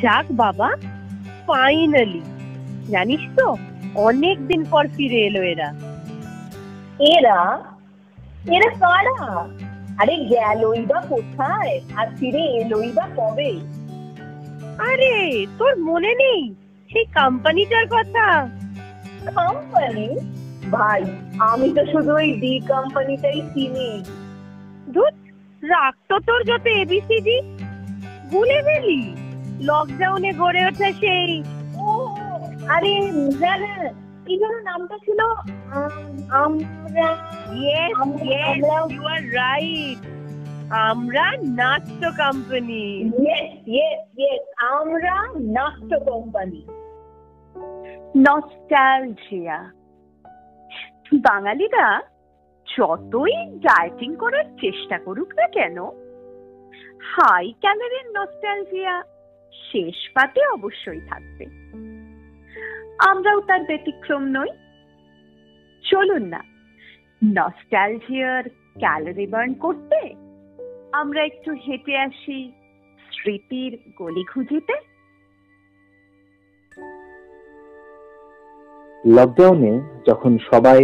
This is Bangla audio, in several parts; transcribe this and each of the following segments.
যাক বাবা, ফাইনালি। জানিস তো, অনেক দিন পর ফিরে এলো এরা। এরা এরা কারা? আরে গেলই বা কোথায় আর ফিরে এলোই বা কবে? আরে তোর মনে নেই সেই কোম্পানিটার কথা? কোম্পানি? ভাই, আমি তো শুধু ওই ডি কোম্পানিটাই চিনি। ধুৎ, রাখ তো তোর যত এবিসিডি। ভুলে গেলি লকডাউনে গড়ে ওঠা সেই। ও আরে হ্যাঁ হ্যাঁ, কি যেন নামটা ছিল? আমরা yes yes, you are right. আমরা নাট্য কোম্পানি। ইয়েস ইয়েস ইয়েস, আমরা নাট্য কোম্পানি। নস্টালজিয়া। বাঙালিরা যতই ডায়েটিং করার চেষ্টা করুক না কেন, হাই ক্যালোরির নস্টালজিয়া শেষ পাতে অবশ্যই থাকবে। আমরাও তার ব্যতিক্রম নই। চলুন না, নস্টালজিয়ার ক্যালোরি বার্ন করতে আমরা একটু হেঁটে আসি স্মৃতির গলি খুঁজিতে। লকডাউনে যখন সবাই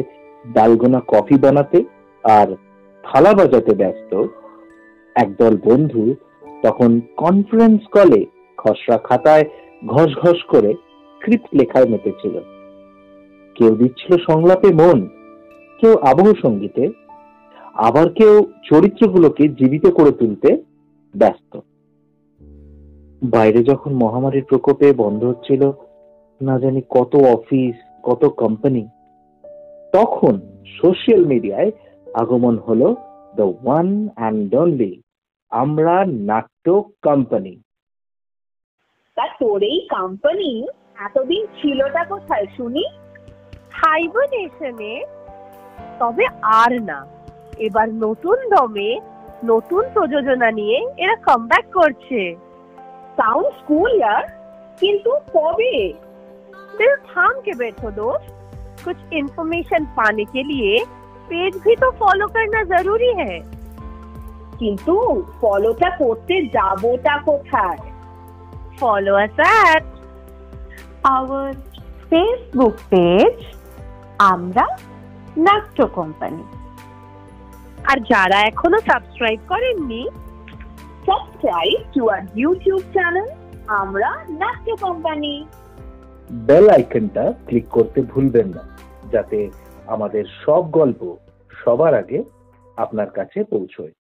ডালগোনা কফি বানাতে আর থালা বাজাতে ব্যস্ত, একদল বন্ধু তখন কনফারেন্স কলে খসড়া খাতায় ঘষ ঘষ করে স্ক্রিপ্ট লেখায় মেতেছিল। কেউ দিচ্ছিল সংলাপে মন, কেউ আবহ সঙ্গীতে, আবার কেউ চরিত্রগুলোকে জীবিত করে তুলতে ব্যস্ত। বাইরে যখন মহামারীর প্রকোপে বন্ধ হচ্ছিল না জানি কত অফিস, কত কোম্পানি, তখন সোশ্যাল মিডিয়ায় আগমন হলো দ্য ওয়ান অ্যান্ড অনলি আমরা নাট্য কোম্পানি। তা তোর এই কোম্পানি এতদিন ছিলটা কোথায় শুনি? হাইবারনেশনে। তবে আর না, এবার নতুন দমে নতুন প্রযোজনা নিয়ে এরা কামব্যাক করছে। साउंड कूल यार, किंतु कबे? दिल थाम के बैठो दोस्त, कुछ इन्फॉर्मेशन पाने के लिए पेज भी तो फॉलो करना जरूरी है। किंतु फॉलोटा करते जाबोटा कोथाय? Follow us at our Facebook page আমরা নাট্য কোম্পানি। আর যারা এখনো সাবস্ক্রাইব করেননি, subscribe to our YouTube channel আমরা নাট্য কোম্পানি। বেল আইকনটা ক্লিক করতে ভুলবেন না, যাতে আমাদের সব গল্প সবার আগে আপনার কাছে পৌঁছয়।